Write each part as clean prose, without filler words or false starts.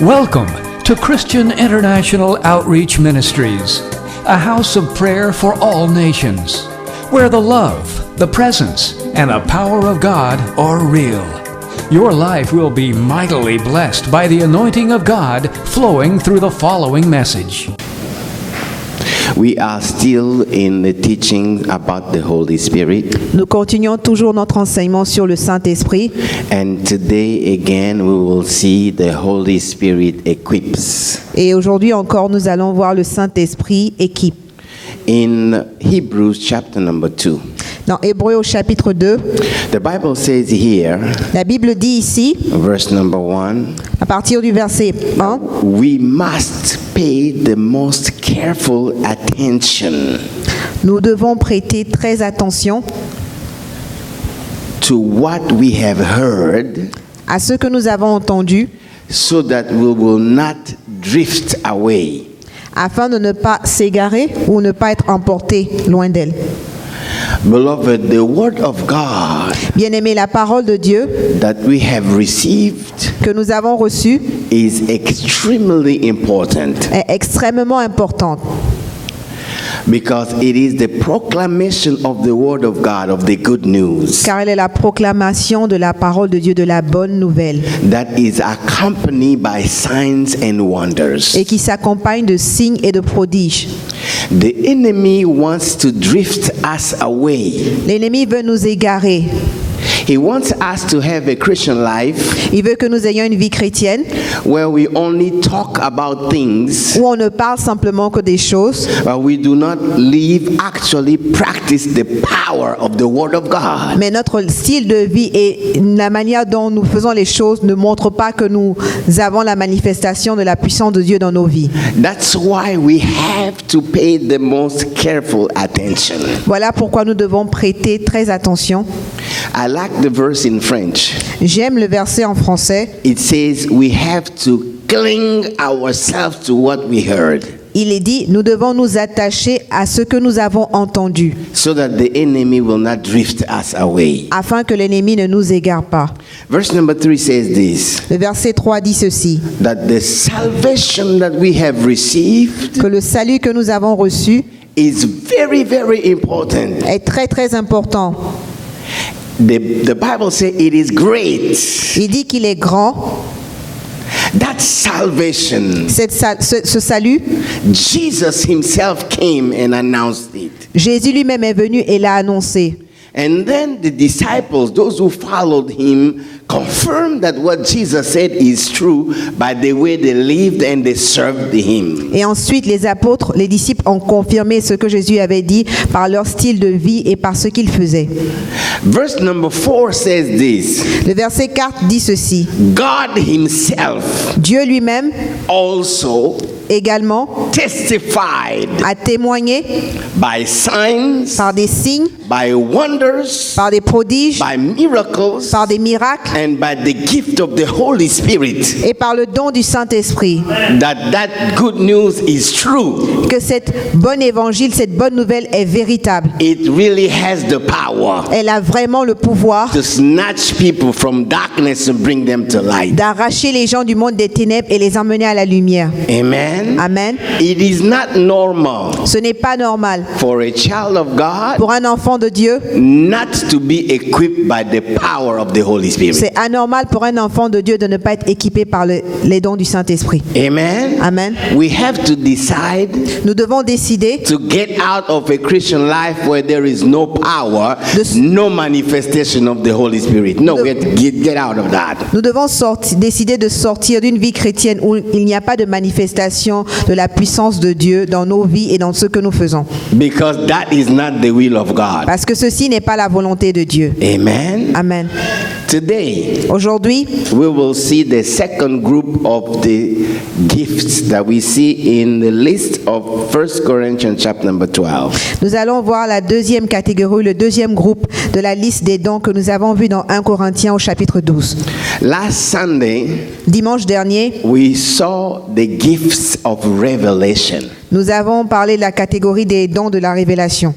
Welcome to Christian International Outreach Ministries, a house of prayer for all nations, where the love, the presence, and the power of God are real. Your life will be mightily blessed by the anointing of God flowing through the following message. We are still in the teaching about the Holy Spirit. Nous continuons toujours notre enseignement sur le Saint-Esprit. And today again we will see the Holy Spirit equips. Et aujourd'hui encore, nous allons voir le Saint-Esprit équipe. In Hebrews chapter number 2. Dans Hébreux au chapitre 2, The Bible says here, la Bible dit ici, verse number 1, à partir du verset 1, we must pay the most careful attention nous devons prêter très attention to what we have heard à ce que nous avons entendu, so that we will not drift away. afin de ne pas s'égarer ou ne pas être emporté loin d'elle. Beloved, the word of God Bien-aimé, la parole de Dieu that we have received que nous avons reçue is extremely important est extrêmement importante. because it is the proclamation of the word of God, of the good news, Car elle est la proclamation de la parole de Dieu, de la bonne nouvelle, that is accompanied by signs and wonders. et qui s'accompagne de signes et de prodiges. The enemy wants to drift us away. L'ennemi veut nous égarer. He wants us to have a Christian life Il veut que nous ayons une vie chrétienne where we only talk about things, où on ne parle simplement que des choses, but we do not actually practice the power of the word of God. mais notre style de vie et la manière dont nous faisons les choses ne montrent pas que nous avons la manifestation de la puissance de Dieu dans nos vies. That's why we have to pay the most careful attention. Voilà pourquoi nous devons prêter très attention. I like the verse in French. J'aime le verset en français. It says we have to cling ourselves to what we heard Il est dit, nous devons nous attacher à ce que nous avons entendu, so that the enemy will not drift us away. afin que l'ennemi ne nous égare pas. Verse number 3 says this, Le verset 3 dit ceci, that the salvation that we have received que le salut que nous avons reçu is very, very important. est très très important. The Bible says it is great. Il dit qu'il est grand. That salvation, Ce salut, Jesus himself came and announced it. Jésus lui-même est venu et l'a annoncé. And then the disciples, those who followed him, confirmed that what Jesus said is true by the way they lived and they served him. Et ensuite, les apôtres, les disciples ont confirmé ce que Jésus avait dit par leur style de vie et par ce qu'ils faisaient. Verse number 4 says this, Le verset 4 dit ceci. God himself Dieu lui-même also également testified a témoigné by signs, par des signes, by wonders, par des prodiges, by miracles, par des miracles and by the gift of the Holy Spirit, et par le don du Saint-Esprit, that good news is true. que cette bonne évangile, cette bonne nouvelle est véritable. It really has the power Elle a vraiment le pouvoir to snatch people from darkness and bring them to light. d'arracher les gens du monde des ténèbres et les emmener à la lumière. Amen. Amen. It is not normal Ce n'est pas normal for a child of God pour un enfant de Dieu. not to be equipped by the power of the Holy Spirit. C'est anormal pour un enfant de Dieu de ne pas être équipé par les dons du Saint-Esprit. Amen. Amen. We have to decide Nous devons décider to get out of a Christian life where there is no power, no manifestation of the Holy Spirit. No, we have to get out of that. Nous devons décider de sortir d'une vie chrétienne où il n'y a pas de manifestation de la puissance de Dieu dans nos vies et dans ce que nous faisons. Because that is not the will of God. Parce que ceci n'est pas la volonté de Dieu. Amen. Amen. Today, Aujourd'hui, we will see the second group of the gifts that we see in the list of 1 Corinthians chapter number 12. nous allons voir la deuxième catégorie, le deuxième groupe de la liste des dons que nous avons vu dans 1 Corinthiens au chapitre 12. Last Sunday, Dimanche dernier, we saw the gifts of revelation, nous avons parlé de la catégorie des dons de la révélation.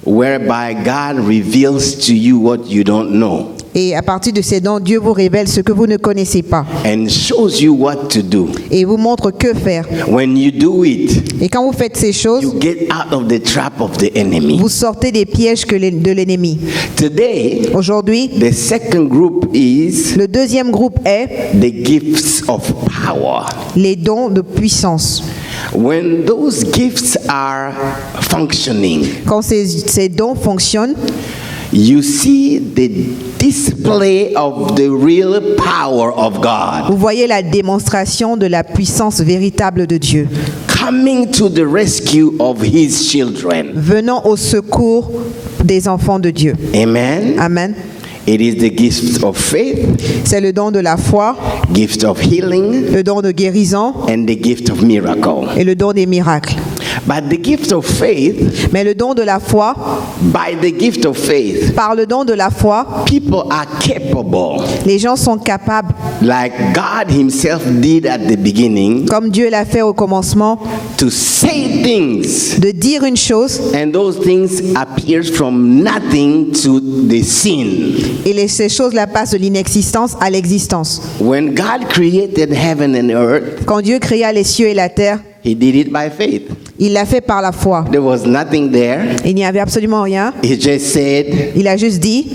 whereby God reveals to you what you don't know. Et à partir de ces dons, Dieu vous révèle ce que vous ne connaissez pas and shows you what to do. et vous montre que faire. When you do it, Et quand vous faites ces choses, you get out of the trap of the enemy. vous sortez des pièges de l'ennemi. Today, Aujourd'hui, the second group is le deuxième groupe est the gifts of power. les dons de puissance. When those gifts are functioning, Quand ces dons fonctionnent, you see the display of the real power of God vous voyez la démonstration de la puissance véritable de Dieu, coming to the rescue of his children. venant au secours des enfants de Dieu. Amen. Amen. It is the gift of faith, C'est le don de la foi, gift of healing, le don de guérison and the gift of miracle. et le don des miracles. But the gift of faith, Mais le don de la foi, by the gift of faith, par le don de la foi, people are capable, les gens sont capables, like God himself did at the beginning, comme Dieu l'a fait au commencement, to say things, de dire une chose and those things appears from nothing to the sin. et ces choses-là passent de l'inexistence à l'existence. When God created heaven and earth, Quand Dieu créa les cieux et la terre, he did it by faith. il l'a fait par la foi. There was nothing there. Il n'y avait absolument rien. He just said, Il a juste dit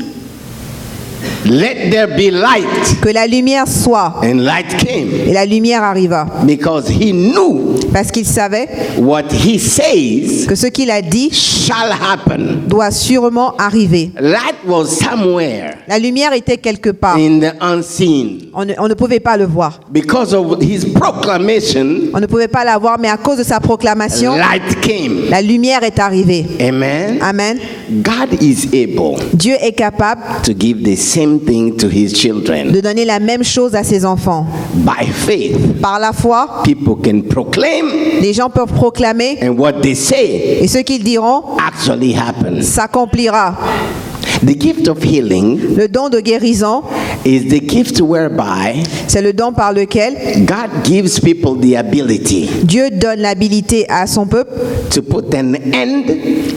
let there be light. que la lumière soit. And light came Et la lumière arriva. because he knew Parce qu'il savait what he says que ce qu'il a dit shall happen. doit sûrement arriver. Light was somewhere La lumière était quelque part. in the unseen. On ne pouvait pas le voir. Because of his proclamation, On ne pouvait pas la voir, mais à cause de sa proclamation, light came. la lumière est arrivée. Amen. Amen. God is able Dieu est capable to give the same thing to his children. de donner la même chose à ses enfants. By faith, Par la foi, people can proclaim, les gens peuvent proclamer and what they say et ce qu'ils diront actually happens. s'accomplira. The gift of healing Le don de guérison, is the gift whereby c'est le don par lequel God gives people the ability Dieu donne l'habilité à son peuple to put an end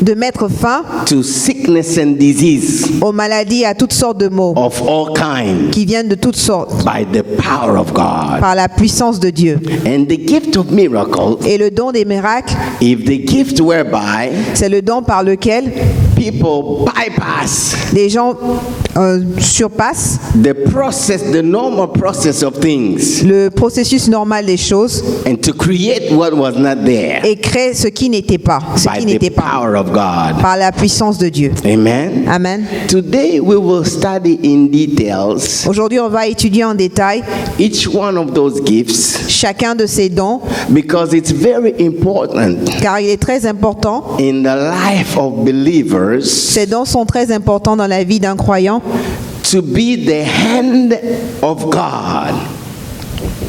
de mettre fin to sickness and disease aux maladies, à toutes sortes de maux of all kinds qui viennent de toutes sortes by the power of God. par la puissance de Dieu. And the gift of miracles Et le don des miracles, is the gift whereby c'est le don par lequel people bypass les gens surpassent the normal process of things le processus normal des choses and to create what was not there et créent ce qui n'était pas, by the power of God. par la puissance de Dieu. Amen. Amen. Today we will study in details Aujourd'hui, on va étudier en détail each one of those gifts chacun de ces dons, because it's very important car il est très important. in the life of believers Ces dons sont très importants dans la vie d'un croyant, to be the hand of God,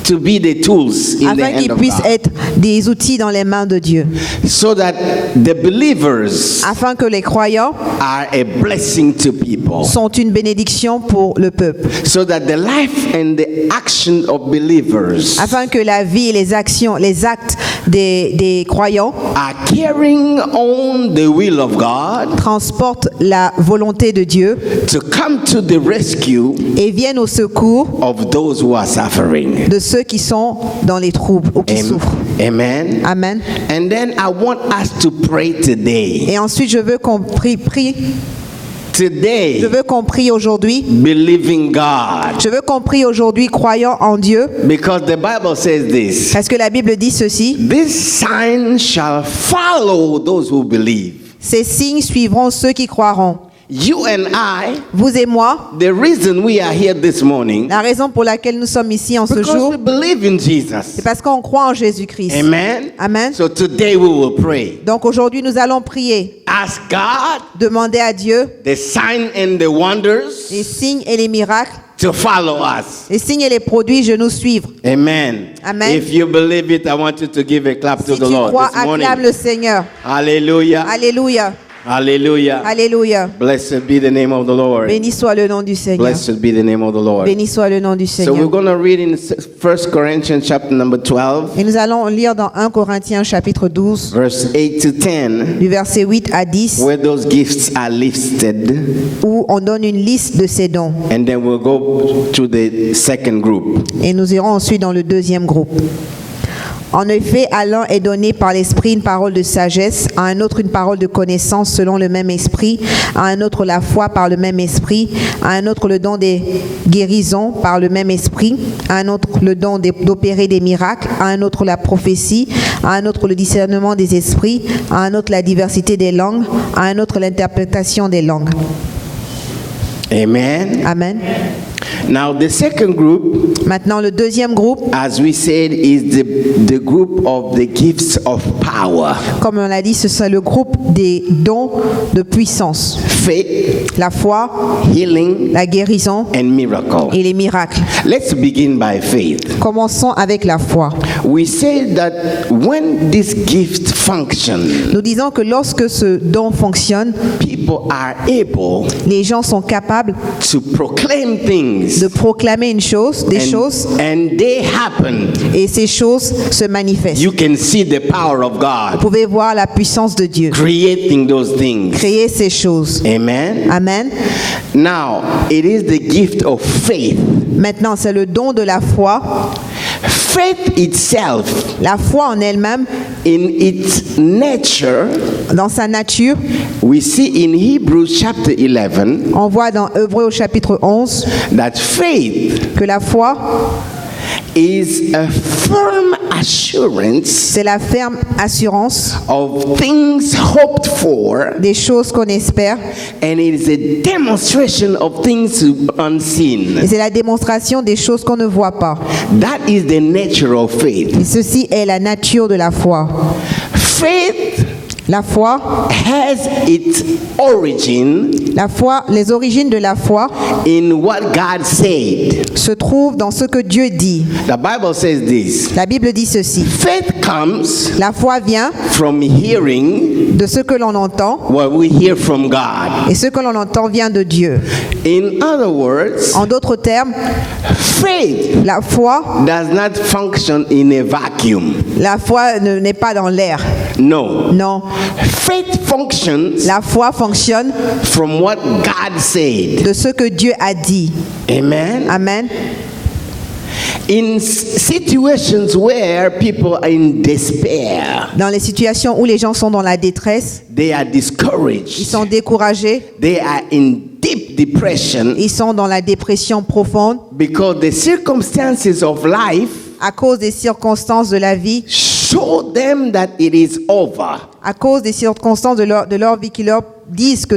to be the tools in the afin hand qu'ils of puissent God, être des outils dans les mains de Dieu, so that the believers afin que les croyants are a blessing to people, sont une bénédiction pour le peuple, so that the life and the action of believers afin que la vie et les actions, les actes des croyants are carrying on the will of God transportent la volonté de Dieu to come to the rescue et viennent au secours of those who are suffering. de ceux qui sont dans les troubles ou qui souffrent. Amen. Amen. And then I want us to pray today. Et ensuite, je veux qu'on prie Today, aujourd'hui. believing God. Je veux qu'on prie aujourd'hui croyant en Dieu, Because the Bible says this. parce que la Bible dit ceci: This sign shall follow those who believe. ces signes suivront ceux qui croiront. You and I, Vous et moi, the reason we are here this morning, la raison pour laquelle nous sommes ici en ce because jour, we believe in Jesus. c'est parce qu'on croit en Jésus-Christ. Amen. Amen. So today we will pray. Donc aujourd'hui, nous allons prier, Ask God demander à Dieu the sign and the wonders les signes et les miracles, to follow us. les signes et les produits, de nous suivre. Amen. Amen. If you believe it, I want you to give a clap to Si the tu Lord crois, this morning. acclame le Seigneur. Hallelujah. Alléluia. Hallelujah. Alléluia. Blessed be the name of the Lord. Béni soit le nom du Seigneur. Blessed be the name of the Lord. Béni soit le nom du So we're Seigneur. going to read in 1 Corinthians chapter number 12, Et nous allons lire dans 1 Corinthiens chapitre 12, verse 8 to 10, du verset 8 à 10, where those gifts are listed. où on donne une liste de ces dons. And then we'll go to the second group. Et nous irons ensuite dans le deuxième groupe. En effet, à l'un est donné par l'Esprit une parole de sagesse, à un autre une parole de connaissance selon le même Esprit, à un autre la foi par le même Esprit, à un autre le don des guérisons par le même Esprit, à un autre le don d'opérer des miracles, à un autre la prophétie, à un autre le discernement des esprits, à un autre la diversité des langues, à un autre l'interprétation des langues. Amen. Amen. Now, the second group, Maintenant, le deuxième groupe, as we said, is the group of the gifts of power, comme on l'a dit, ce sont le groupe des dons de puissance. faith, La foi, healing, la guérison and miracle. et les miracles. Let's begin by faith. Commençons avec la foi. We say that when this gift functions, Nous disons que lorsque ce don fonctionne, people are able les gens sont capables to proclaim things, de proclamer une chose, des choses, and they happen. et ces choses se manifestent. You can see the power of Vous God pouvez voir la puissance de Dieu creating those things. créer ces choses. Amen. Amen. Now, it is the gift of faith. Maintenant, c'est le don de la foi. Faith itself, La foi en elle-même, in its nature, dans sa nature, we see in Hebrews chapter 11 on voit dans Hébreux au chapitre 11 that faith que la foi, is a firm assurance c'est la ferme assurance of things hoped for, des choses qu'on espère, and it is a demonstration of things unseen. et c'est la démonstration des choses qu'on ne voit pas. That is the nature of faith. Et ceci est la nature de la foi. Faith La foi, has its origin les origines de la foi in what God said. se trouvent dans ce que Dieu dit. The Bible says this. La Bible dit ceci. Faith comes La foi vient from hearing de ce que l'on entend, what we hear from God. et ce que l'on entend vient de Dieu. In other words, En d'autres termes, faith la foi does not function in a vacuum. n'est pas dans l'air. No. Non. Faith functions La foi fonctionne from what God said. de ce que Dieu a dit. Amen. Amen. In situations where people are in despair, Dans les situations où les gens sont dans la détresse, they are ils discouraged, sont découragés, they are in deep depression ils sont dans la dépression profonde because the circumstances of life à cause des circonstances de la vie, show them that it is over. à cause des circonstances de leur vie qui leur disent que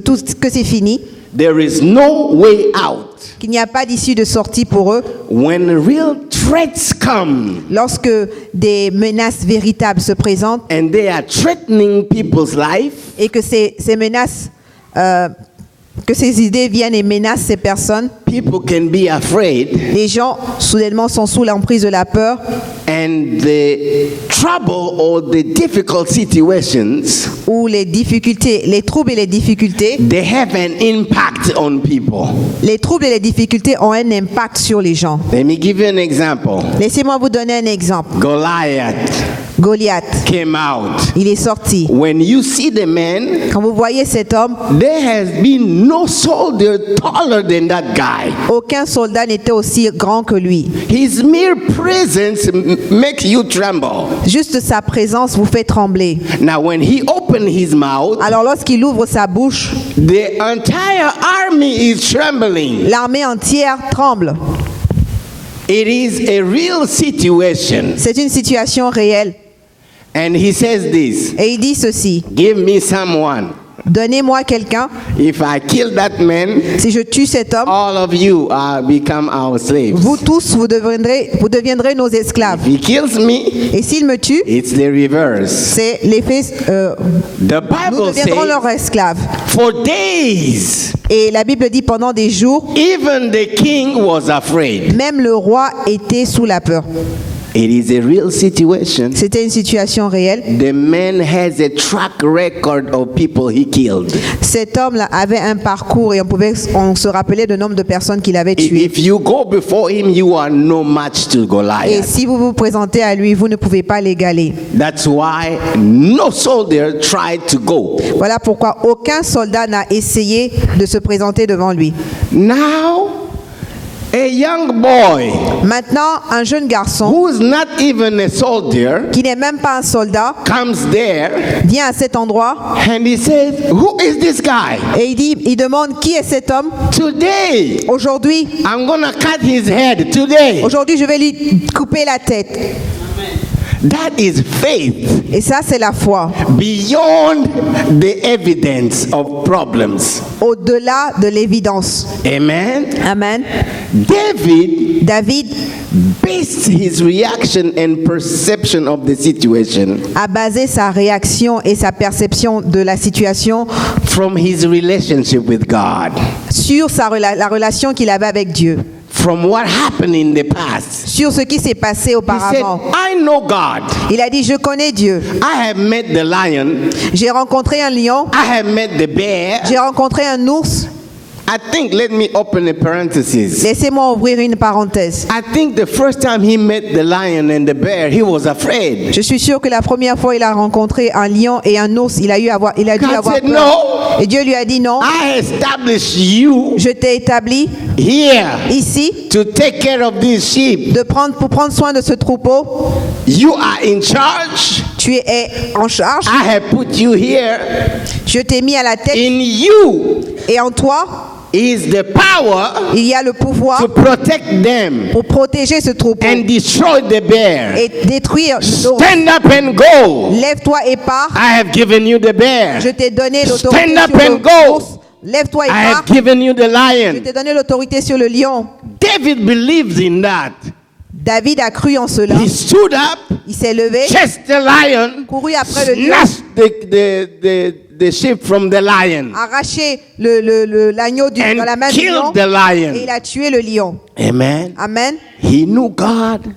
c'est fini, There is no way out. qu'il n'y a pas d'issue de sortie pour eux. When real threats come Lorsque des menaces véritables se présentent and they are threatening people's life, et que ces menaces, que ces idées viennent et menacent ces personnes, people can be afraid, les gens soudainement sont sous l'emprise de la peur, and the trouble or the difficult situations, où les troubles et les difficultés, they have an impact on people. les troubles et les difficultés ont un impact sur les gens. Let me give you an example. Laissez-moi vous donner un exemple. Goliath Goliath, came out. il est sorti. When you see the man, Quand vous voyez cet homme, there has been no soldier taller than that guy. aucun soldat n'était aussi grand que lui. His mere presence makes you tremble. Juste sa présence vous fait trembler. Now, when he opened his mouth, Alors lorsqu'il ouvre sa bouche, the entire army is trembling. l'armée entière tremble. It is a real situation. C'est une situation réelle. And he says this, Et il dit ceci: give me someone. donnez-moi quelqu'un. If I kill that man, Si je tue cet homme, all of you become our slaves. vous tous, vous deviendrez nos esclaves. If he kills me, Et s'il me tue, it's the reverse. c'est l'effet, The nous Bible deviendrons says, leurs esclaves. for days, Et la Bible dit pendant des jours, even the king was afraid. même le roi était sous la peur. It is a real situation. C'était une situation réelle. The man has a track record of people he killed. Cet homme-là avait un parcours et on se rappelait du nombre de personnes qu'il avait tuées. If you go before him, you are no match to Et Goliath. si vous vous présentez à lui, vous ne pouvez pas l'égaler. That's why no soldier tried to go. Voilà pourquoi aucun soldat n'a essayé de se présenter devant lui. Now, a young boy Maintenant, un jeune garçon who's not even a soldier qui n'est même pas un soldat comes there vient à cet endroit and he says, "Who is this guy? et il demande qui est cet homme. Today, Aujourd'hui, I'm gonna cut his head. Today." je vais lui couper la tête. That is faith Et ça, c'est la foi. beyond the evidence of problems. Au-delà de l'évidence. Amen. Amen. David based his reaction and perception of the situation A basé sa réaction et sa perception de la situation from his relationship with God, sur la relation qu'il avait avec Dieu, from what happened in the past. sur ce qui s'est passé He said, auparavant. I know God. Il a dit, je connais Dieu. I have met the lion. J'ai rencontré un lion, I have met the bear. j'ai rencontré un ours. I think, let me open a parenthesis. Laissez-moi ouvrir une parenthèse. I think the first time he met the lion and the bear, he was afraid. Je suis sûr que la première fois il a rencontré un lion et un ours, il a dû God avoir said, peur. no, Et Dieu lui a dit non, I established you je t'ai établi here ici to take care of these sheep. pour prendre soin de ce troupeau. You are in charge. Tu es en charge. I have put you here. Je t'ai mis à la tête In you et en toi, is the power il y a le pouvoir to protect them pour protéger ce troupeau and destroy the bear. et détruire l'ours. Stand up and go. Lève-toi et pars. I have given you the bear. Je t'ai donné l'autorité Stand up sur and go. l'ours. Lève-toi et I pars. have given you the Je lion. t'ai donné l'autorité sur le lion. David believes in that. David a cru en cela. He stood up, Il s'est levé, chased the lion, couru après le lion, snatched the sheep from the lion, arraché l'agneau dans la and main du lion killed the et il lion. a tué le lion. Amen. Amen. He knew God.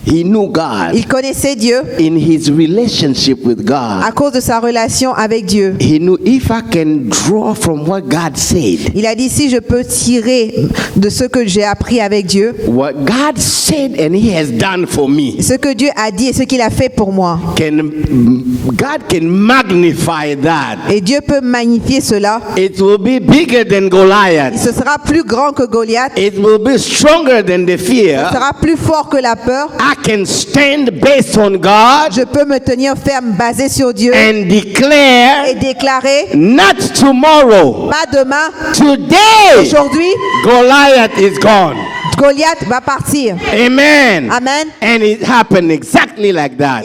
He knew God Il connaissait Dieu in his relationship with à God. cause de sa relation avec Dieu. He knew if I can draw from what God said, Il a dit, si je peux tirer de ce que j'ai appris avec Dieu, what God said and he has done for me, ce que Dieu a dit et ce qu'il a fait pour moi. God can magnify that. Et Dieu peut magnifier cela. It will be bigger than Il Goliath. se sera plus grand que Goliath. It will be stronger than the Il fear. sera plus fort que la peur. I can stand based on God Je peux me tenir ferme, basé sur Dieu and et declare déclarer, not tomorrow, pas demain, today, aujourd'hui, Goliath is gone. Goliath va partir. Amen. Amen. And it happened exactly like that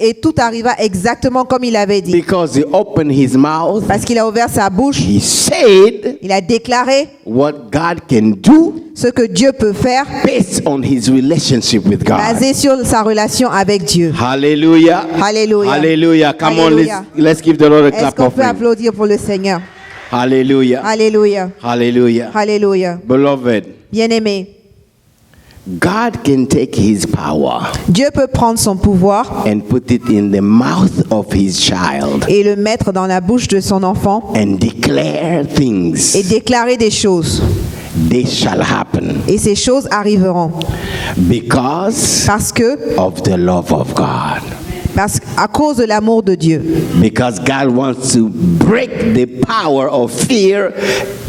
Et tout arriva exactement comme il avait dit. because he opened his mouth. Parce qu'il a ouvert sa bouche, He said il a déclaré what God can do ce que Dieu peut faire, based on his relationship with God. basé sur sa relation avec Dieu. Hallelujah. Hallelujah. Hallelujah. Come on, Hallelujah. let's give the Lord a Est-ce clap qu'on peut offering. applaudir pour le Seigneur? Hallelujah. Alléluia. Hallelujah. Alléluia. Beloved, Bien-aimé, God can take his power Dieu peut prendre son pouvoir and put it in the mouth of his child et le mettre dans la bouche de son enfant and declare et things. déclarer des choses. They shall happen Et ces choses arriveront because parce of the love of God. à cause de l'amour de Dieu. Because God wants to break the power of fear,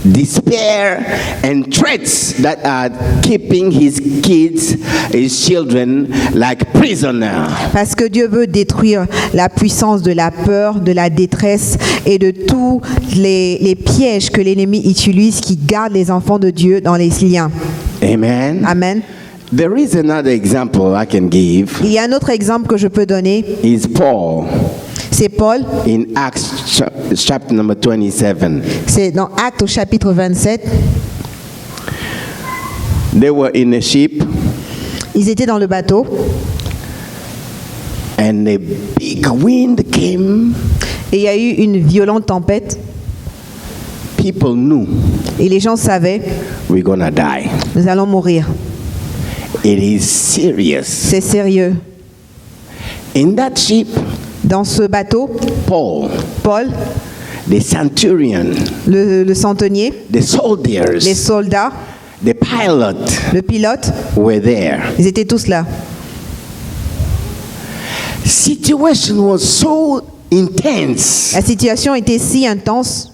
despair, and threats that are keeping his kids, his children, like prisoners. Parce que Dieu veut détruire la puissance de la peur, de la détresse et de tous les pièges que l'ennemi utilise qui gardent les enfants de Dieu dans les liens. Amen. Amen. There is another example I can give. Il y a un autre exemple que je peux donner. Is Paul C'est Paul. in Acts chapter number 27. C'est dans Actes au chapitre 27. They were in a ship Ils étaient dans le bateau and a big wind came. et il y a eu une violente tempête People knew et les gens savaient, we're gonna die. nous allons mourir. It is serious. C'est sérieux. In that ship, Dans ce bateau, Paul, Paul, the centurion, le centenier, the soldiers, les soldats, the pilot le pilote, were there. ils étaient tous là. Situation was so intense La situation était si intense,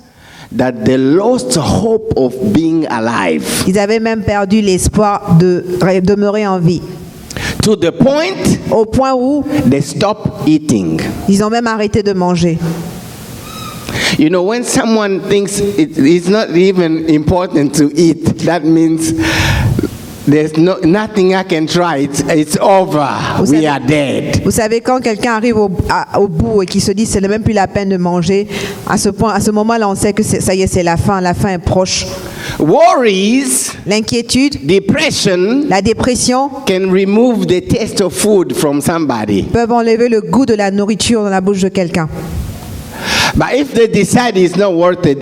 that they lost hope of being alive, ils avaient même perdu l'espoir de demeurer en vie. to the point Au point où they stopped eating. ils ont même arrêté de manger. You know, when someone thinks it's not even important to eat, that means there's nothing I can try. It's over. We are dead. Vous savez, quand quelqu'un arrive au bout et qu'il se dit c'est même plus la peine de manger, à ce moment-là, on sait que ça y est, c'est la fin est proche. Worries, L'inquiétude, depression la dépression can remove the taste of food from somebody. peuvent enlever le goût de la nourriture dans la bouche de quelqu'un. But if they decide it's not worth it,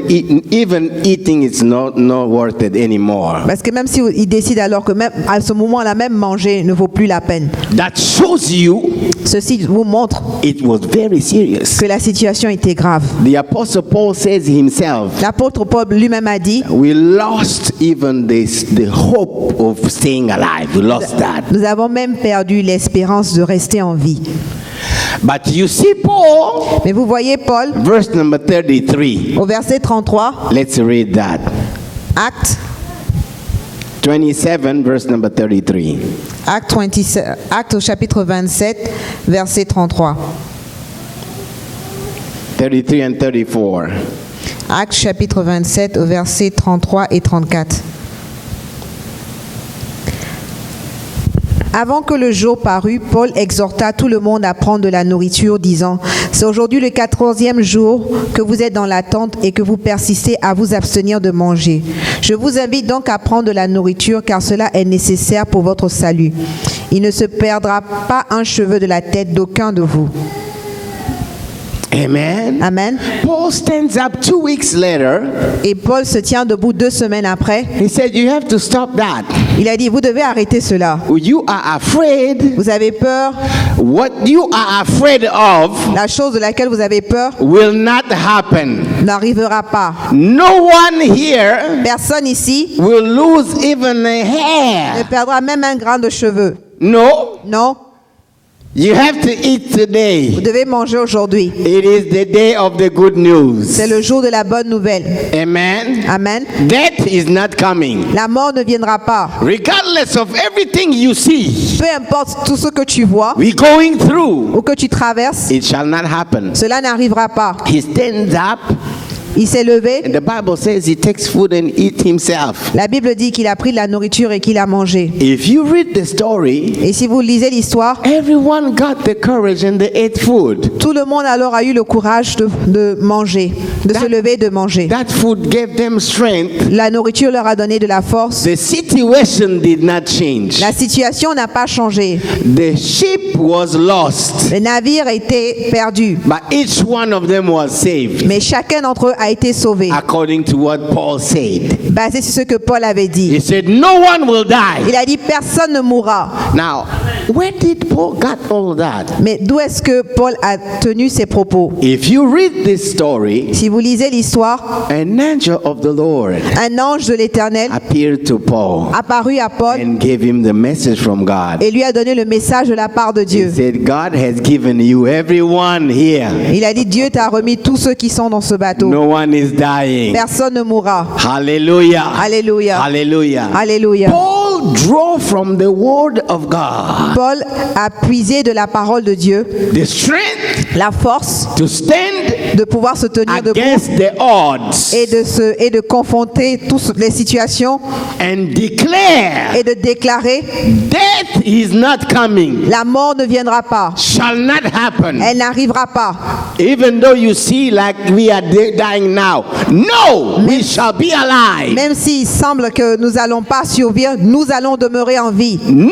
even eating is not worth it anymore. Parce que même si ils décident alors que même à ce moment-là, même manger ne vaut plus la peine. That shows you Ceci vous montre it was very serious. que la situation était grave. The Apostle Paul says himself, L'apôtre Paul lui-même a dit, we lost even the hope of staying alive. We lost that. nous avons même perdu l'espérance de rester en vie. But you see Paul, Mais vous voyez Paul, verse number 33. au verset 33, Let's read that. Acte 27, verse number 33. Acte au chapitre 27, verset 33. 33 and 34. Acte chapitre 27, au verset 33 et 34. Avant que le jour parût, Paul exhorta tout le monde à prendre de la nourriture, disant, « C'est aujourd'hui le 14e jour que vous êtes dans la tente et que vous persistez à vous abstenir de manger. Je vous invite donc à prendre de la nourriture, car cela est nécessaire pour votre salut. Il ne se perdra pas un cheveu de la tête d'aucun de vous. » Amen. Amen. Paul stands up 2 weeks later. Et Paul se tient debout 2 semaines après. He said, you have to stop that. Il a dit, vous devez arrêter cela. You are afraid. Vous avez peur. What you are afraid of La chose de laquelle vous avez peur will not happen. n'arrivera pas. No one here Personne ici will lose even a ne hair. perdra même un grain de cheveux. No, Non, you have to eat vous today. devez manger aujourd'hui. It is the day of the good news. C'est le jour de la bonne nouvelle. Amen. Amen. Death is not coming. La mort ne viendra pas. Regardless of everything you see, Peu importe tout ce que tu vois we're going through, ou que tu traverses, it shall not happen. cela n'arrivera pas. He stands up, Il s'est levé. and the Bible says he takes food and eat himself. La Bible dit qu'il a pris de la nourriture et qu'il a mangé. If you read the story, Et si vous lisez l'histoire, everyone got the courage and they ate food. tout le monde alors a eu le courage de manger, de se lever et de manger. That food gave them strength. La nourriture leur a donné de la force. The situation did not change. La situation n'a pas changé. The ship was lost, Le navire était perdu, but each one of them was saved, mais chacun d'entre eux a été sauvé, according to what Paul said. basé sur ce que Paul avait dit. He said, no one will die. Il a dit personne ne mourra. Now, where did Paul got all that? Mais d'où est-ce que Paul a tenu ses propos? If you read this story, Si vous lisez l'histoire, an angel of the Lord un ange de l'Éternel appeared to Paul apparut à Paul and gave him the message from God. et lui a donné le message de la part de He Dieu. said, God has given you everyone here. Il a dit Dieu t'a remis tous ceux qui sont dans ce bateau. No one is dying. Personne ne mourra. Hallelujah. Alléluia. Hallelujah. Alléluia. Paul drew from the word of God Paul a puisé de la parole de Dieu the strength la force to stand de pouvoir se tenir debout against the odds et de confronter toutes les situations and declare et de déclarer death is not coming, la mort ne viendra pas, shall not happen. elle n'arrivera pas. Even though you see like we are dying now, no, we shall be alive. Même s'il semble que nous n'allons pas survivre, nous allons demeurer en vie. No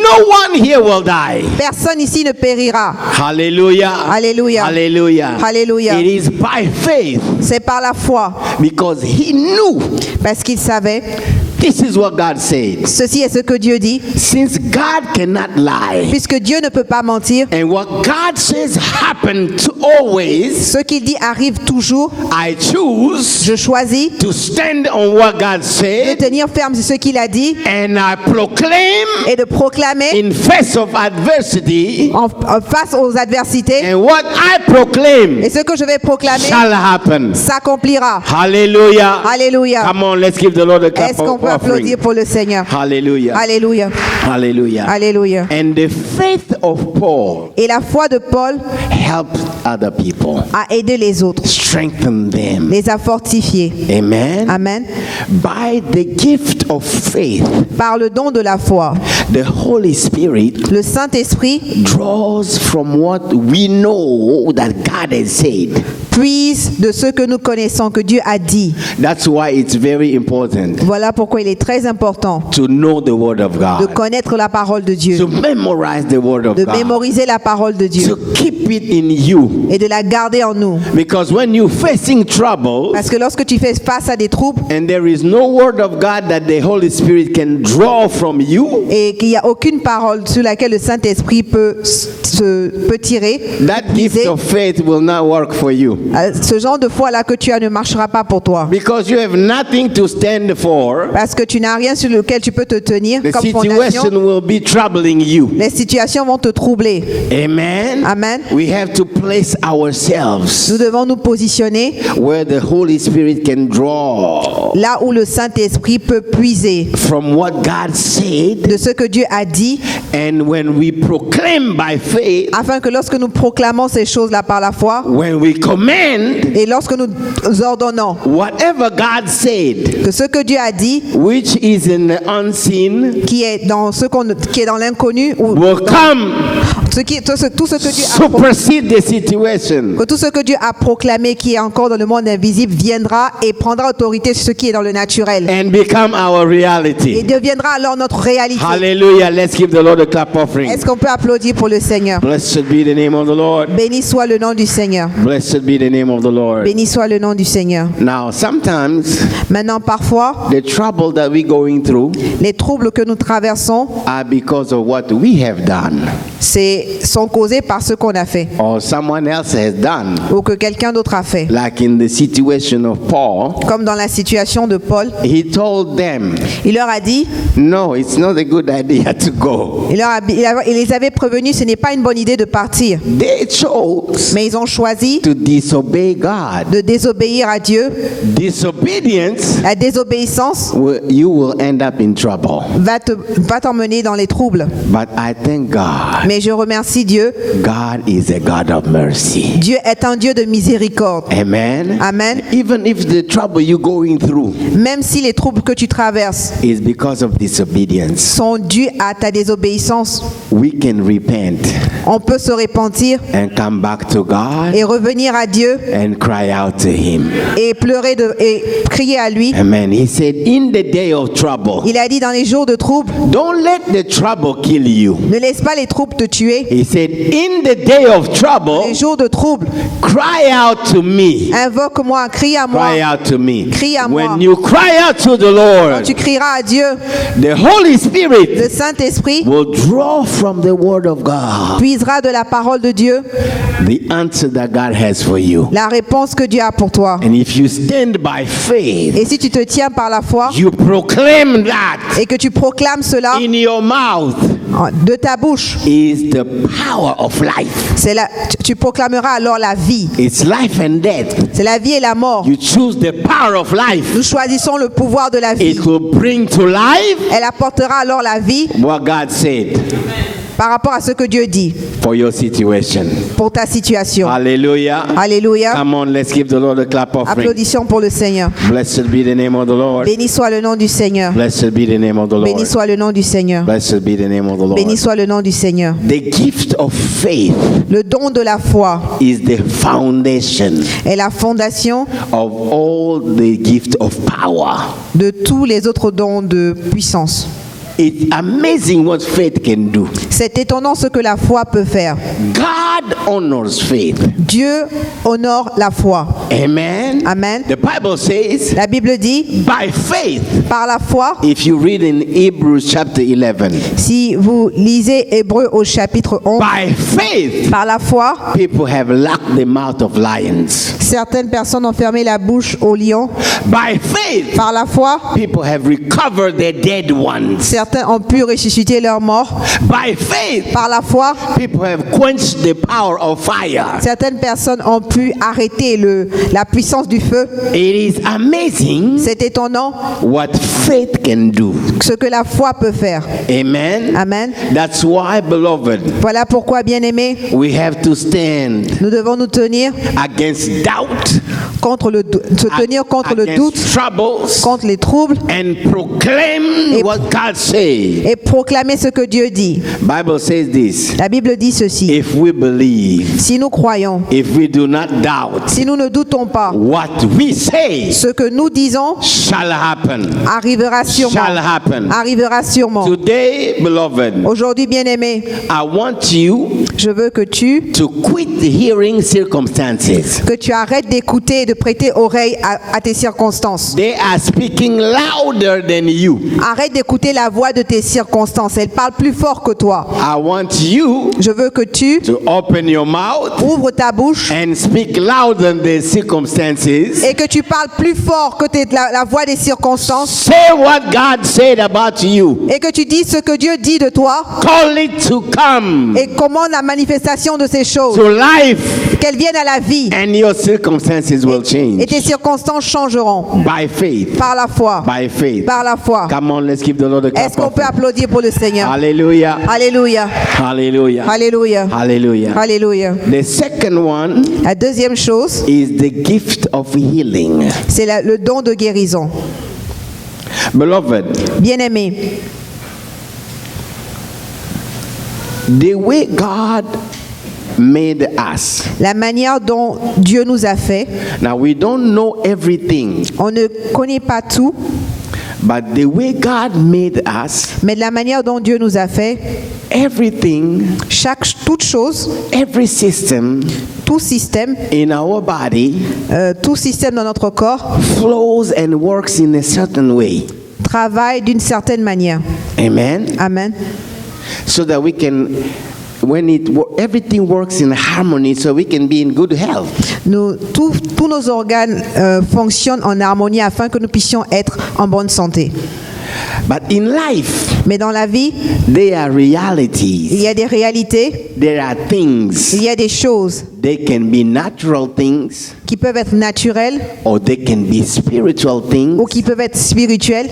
one here will die. Personne ici ne périra. Hallelujah. Hallelujah. Hallelujah. Hallelujah. It is by faith, C'est par la foi, because he knew parce qu'il savait This is what God said. Ceci est ce que Dieu dit. Since God cannot lie, Puisque Dieu ne peut pas mentir, and what God says happens always, ce qu'il dit arrive toujours. I choose Je choisis to stand on what God de said, tenir ferme sur ce qu'il a dit and I proclaim et de proclamer in face of adversity, en face aux adversités. and what I proclaim Et ce que je vais proclamer shall happen. s'accomplira. Hallelujah. Alléluia. Come on, let's give the Lord a clap Est-ce qu'on of peut offering. applaudir pour le Seigneur? Hallelujah. Alléluia. Hallelujah. Alléluia. And the faith of Paul Et la foi de Paul helped other people, a aidé les autres, strengthened them. les a fortifiés. Amen. Amen. By the gift of faith, Par le don de la foi, the Holy Spirit le Saint-Esprit draws from what we know that God has said. puise de ce que nous connaissons, que Dieu a dit. That's why it's very important Voilà pourquoi il est très important to know the Word of de God, connaître la parole de Dieu, to memorize the Word of de God, mémoriser la parole de Dieu to keep it in you. et de la garder en nous. Because when you're facing trouble, Parce que lorsque tu fais face à des troubles and there is no Word of God that the Holy Spirit can draw from you, et qu'il n'y a aucune parole sur laquelle le Saint-Esprit peut tirer, that gift puiser, of faith will not work for you. ce genre de foi-là que tu as ne marchera pas pour toi. Because you have nothing to stand for, Parce que tu n'as rien sur lequel tu peux te tenir the comme situation fondation. will be troubling you. Les situations vont te troubler. Amen. Amen. We have to place ourselves Nous devons nous positionner where the Holy Spirit can draw là où le Saint-Esprit peut puiser from what God said, de ce que Dieu a dit, and when we proclaim by faith, afin que lorsque nous proclamons ces choses-là par la foi when we command et lorsque nous ordonnons whatever God said, que ce que Dieu a dit, which is in the unseen, qui est dans qui est dans l'inconnu, ou will come tout ce que Dieu a supersede the situation. que tout ce que Dieu a proclamé qui est encore dans le monde invisible viendra et prendra autorité sur ce qui est dans le naturel And become our et reality. deviendra alors notre réalité. Hallelujah. Let's give the Lord a clap offering. Est-ce qu'on peut applaudir pour le Seigneur? Blessed be the name of the Lord. Béni soit le nom du Seigneur. Blessed be the name of the Lord. Béni soit le nom du Seigneur. Now, sometimes Maintenant, parfois, the trouble that we're going through les troubles que nous traversons are because of what we have done sont causés par ce qu'on a fait or someone else has done. ou que quelqu'un d'autre a fait. Like in the situation of Paul, Comme dans la situation de Paul, he told them, il leur a dit, no, it's not a good idea to go. il les avait prévenus, ce n'est pas une bonne idée de partir. They chose Mais ils ont choisi to disobey God. de désobéir à Dieu. Disobedience, La désobéissance you will end up in trouble. va t'emmener dans les troubles. But I thank God. Mais je remercie Dieu. God is a God of mercy. Dieu est un Dieu de miséricorde. Amen. Amen. Even if the trouble you're going through Même si les troubles que tu traverses is because of disobedience, sont dus à ta désobéissance, we can repent on peut se repentir and come back to God et revenir à Dieu and cry out to Him. et pleurer et crier à lui. Amen. He said, in the day of trouble, Il a dit dans les jours de trouble, don't let the trouble kill you. ne laisse pas les troubles te tuer. He said, in the day of trouble, Les jours de trouble, cry out to me. invoque-moi, crie à moi. Cry out to me. Crie à moi. When you cry out to the Quand Lord, tu crieras à Dieu, the Holy Spirit le Saint-Esprit will draw from the Word of God puisera de la parole de Dieu the answer that God has for you. la réponse que Dieu a pour toi. And if you stand by faith, Et si tu te tiens par la foi you proclaim that et que tu proclames cela in your mouth de ta bouche, is the power of life. tu proclameras alors la vie. It's life and death. C'est la vie et la mort. You choose the power of life. Nous choisissons le pouvoir de la vie. It will bring to life Elle apportera alors la vie what God said par rapport à ce que Dieu dit for your situation. pour ta situation. Hallelujah. Alléluia. Come on, let's give the Lord a clap offering. Applaudissions pour le Seigneur. Blessed be the name of the Lord. Béni soit le nom du Seigneur. Blessed be the name of the Béni Lord. soit le nom du Seigneur. Blessed be the name of the Béni Lord. soit le nom du Seigneur. The gift of faith Le don de la foi is the foundation est la fondation of all the gift of power. de tous les autres dons de puissance. It's amazing what faith can do. C'est étonnant ce que la foi peut faire. God honors faith. Dieu honore la foi. Amen. Amen. The Bible says, La Bible dit, by faith, Par la foi, If you read in Hebrews chapter 11, si vous lisez Hébreux au chapitre 11, by faith, par la foi, people have locked the mouth of lions. certaines personnes ont fermé la bouche aux lions. By faith, Par la foi, people have recovered their dead ones. certains ont pu ressusciter leurs morts. By faith, Par la foi, people have quenched the power of fire. certaines personnes ont pu arrêter la puissance du feu. It is amazing C'est étonnant what faith can do. ce que la foi peut faire. Amen. Amen. That's why, beloved, Voilà pourquoi, bien-aimés, we have to stand nous devons nous tenir against doubt, contre le doute, against troubles, contre les troubles and proclaim Et- what God says. et proclamer ce que Dieu dit. Bible says this: La Bible dit ceci. if we believe, Si nous croyons, if we do not doubt, si nous ne doutons pas, what we say ce que nous disons shall happen. arrivera sûrement. Shall happen. Arrivera sûrement. Today, beloved, Aujourd'hui, bien-aimé, I want you je veux que tu quit hearing circumstances. arrêtes d'écouter et de prêter oreille à tes circonstances. They are speaking louder than you. Arrête d'écouter la voix de tes circonstances. Elle parle plus fort que toi. I want you Je veux que tu to open your mouth ouvres ta bouche and speak louder than the circumstances. et que tu parles plus fort que la voix des circonstances Say what God said about you. et que tu dis ce que Dieu dit de toi Call it to come et commande la manifestation de ces choses, to life, qu'elles viennent à la vie and your circumstances will et change tes circonstances changeront by faith. par la foi. By faith. Par la foi. Come on, let's give the Lord a Est-ce clap. qu'on peut applaudir pour le Seigneur? Hallelujah. Alléluia. Hallelujah. Alléluia. Hallelujah. Alléluia. The second one La deuxième chose, is the gift of healing. c'est le don de guérison. Beloved, Bien-aimé, the way God made us. la manière dont Dieu nous a fait, Now we don't know everything, on ne connaît pas tout, but the way God made us, mais de la manière dont Dieu nous a fait, everything, toute chose, every system tout système, in our body tout système dans notre corps flows and works in a certain way. travaille d'une certaine manière. Amen. Amen. So that we can, everything works in harmony, so we can be in good health. Tous nos organes fonctionnent en harmonie afin que nous puissions être en bonne santé. But in life, Mais dans la vie, there are il realities. y a des réalités, There are things. il y a des choses They can be natural things, qui peuvent être naturelles or they can be spiritual things. ou qui peuvent être spirituelles.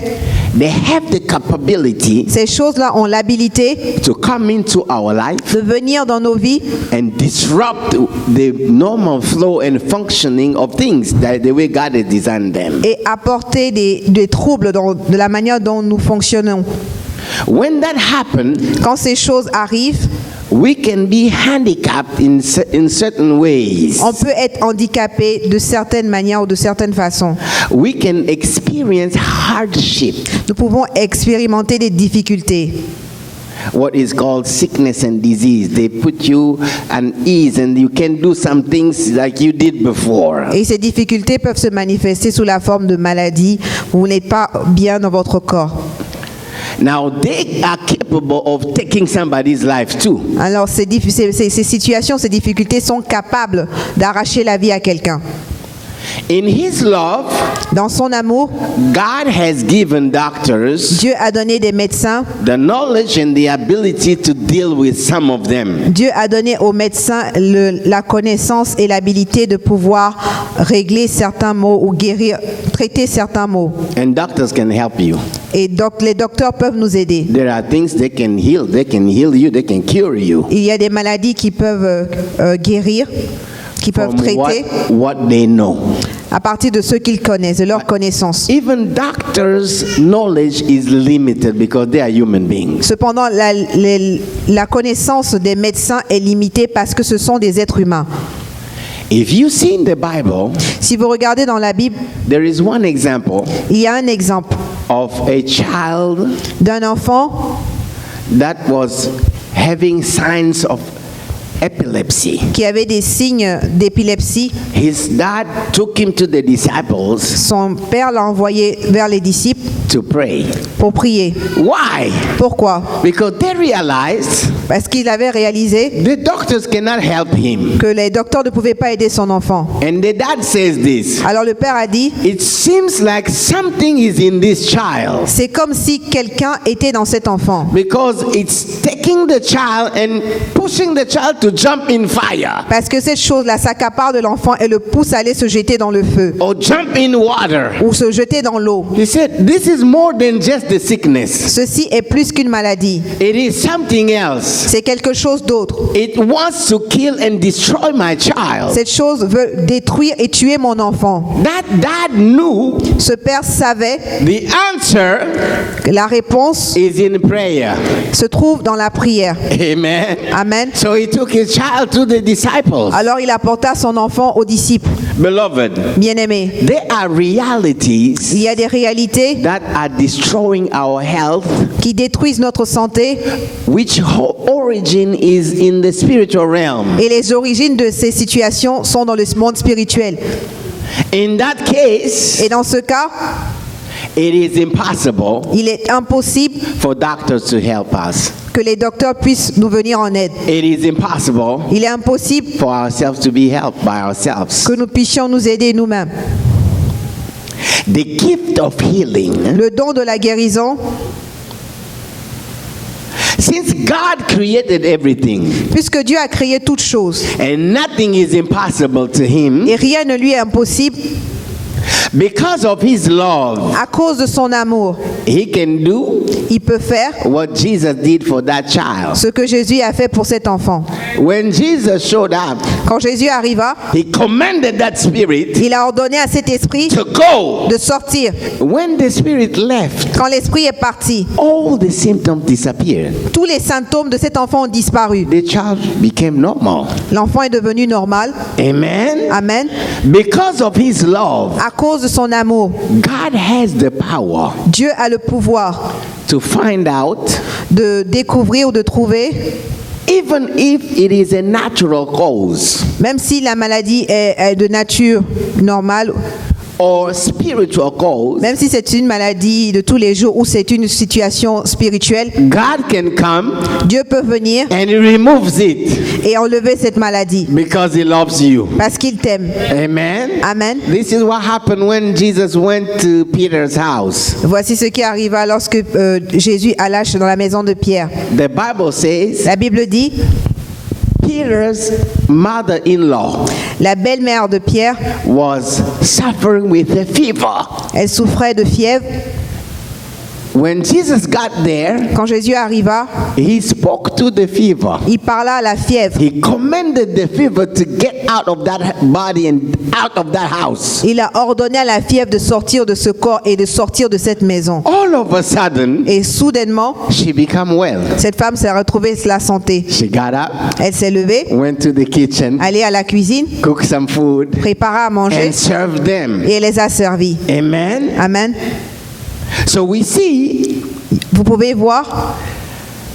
They have the capability Ces choses-là ont l'habilité to come into our life de venir dans nos vies and disrupt the normal flow and functioning of things, that the way God has designed them. et apporter des troubles de la manière dont nous fonctionnons. When that happens, Quand ces choses arrivent, we can be handicapped in certain ways. on peut être handicapé de certaines manières ou de certaines façons. We can experience hardship, Nous pouvons expérimenter des difficultés. what is called sickness and disease. They put you at ease and you can do some things like you did before. Et ces difficultés peuvent se manifester sous la forme de maladie. Vous n'êtes pas bien dans votre corps. Now they are capable of taking somebody's life too. Alors ces situations, ces difficultés sont capables d'arracher la vie à quelqu'un. In His love, Dans son amour, God has given doctors Dieu a donné des médecins. the knowledge and the ability to deal with some of them. Dieu a donné aux médecins la connaissance et l'habilité de pouvoir régler certains maux ou guérir, traiter certains maux. And doctors can help you. Et donc les docteurs peuvent nous aider. There are things they can heal. They can heal you. They can cure you. Il y a des maladies qui peuvent guérir, qui peuvent From traiter what they know. à partir de ce qu'ils connaissent, de leur connaissance. Even doctors' knowledge is limited because they are human beings. Cependant, la connaissance des médecins est limitée parce que ce sont des êtres humains. If you see in the Bible, Si vous regardez dans la Bible, there is one example il y a un exemple of a child d'un enfant that was having signs of epilepsy. qui avait des signes d'épilepsie. His dad took him to the disciples Son père l'a envoyé vers les disciples to pray. pour prier. Why? Pourquoi? Because they realized Parce qu'il avait réalisé the doctors cannot help him. que les docteurs ne pouvaient pas aider son enfant. And the dad says this. Alors le père a dit, It seems like something is in this child c'est comme si quelqu'un était dans cet enfant. because it's taking the child and pushing the child to jump in fire Parce que cette chose-là s'accapare de l'enfant et le pousse à aller se jeter dans le feu or jump in water. ou se jeter dans l'eau. He said, this is more than just the sickness. Ceci est plus qu'une maladie. It is something else. C'est quelque chose d'autre. It wants to kill and destroy my child. Cette chose veut détruire et tuer mon enfant. That dad knew Ce père savait the answer que la réponse is in prayer. se trouve dans la prière. Amen. Amen. So he took his child to the disciples. Alors il apporta son enfant aux disciples. Beloved, Bien-aimés, there are realities il y a des réalités that are destroying our health, qui détruisent notre santé which origin is in the spiritual realm. et les origines de ces situations sont dans le monde spirituel. In that case, Et dans ce cas, it is impossible il est impossible for doctors to help us. que les docteurs puissent nous venir en aide. It is impossible Il est impossible for ourselves to be helped by ourselves. que nous puissions nous aider nous-mêmes. The gift of healing, Le don de la guérison, since God created everything puisque Dieu a créé toutes choses and nothing is impossible to him, et rien ne lui est impossible, because of his love, à cause de son amour, he can do il peut faire what Jesus did for that child. ce que Jésus a fait pour cet enfant. When Jesus showed up, Quand Jésus arriva, he commanded that spirit il a ordonné à cet esprit to go. de sortir. When the spirit left, Quand l'esprit est parti, all the symptoms disappeared. tous les symptômes de cet enfant ont disparu. The child became normal. L'enfant est devenu normal. Amen. Amen. Because of his love, À cause de son amour, God has the power Dieu a le pouvoir to find out, de découvrir ou de trouver, even if it is a natural cause même si la maladie est de nature normale, or spiritual cause, même si c'est une maladie de tous les jours ou c'est une situation spirituelle, God can come Dieu peut venir and he removes it et enlever cette maladie because he loves you. parce qu'il t'aime. Amen. Amen. This is what happened when Jesus went to Peter's house. Voici ce qui arriva lorsque Jésus alla dans la maison de Pierre. The Bible says La Bible dit, Peter's mother-in-law la belle-mère de Pierre, was suffering with a fever. elle souffrait de fièvre. When Jesus got there, Quand Jésus arriva, he spoke to the fever. il parla à la fièvre. He commanded the fever to get out of that body and out of that house. Il a ordonné à la fièvre de sortir de ce corps et de sortir de cette maison. All of a sudden, Et soudainement, she became well. cette femme s'est retrouvée la santé. She got up, Elle s'est levée, went to the kitchen, allée à la cuisine, cooked some food, prépara à manger and served them. et elle les a servis. Amen. Amen. So we see Vous pouvez voir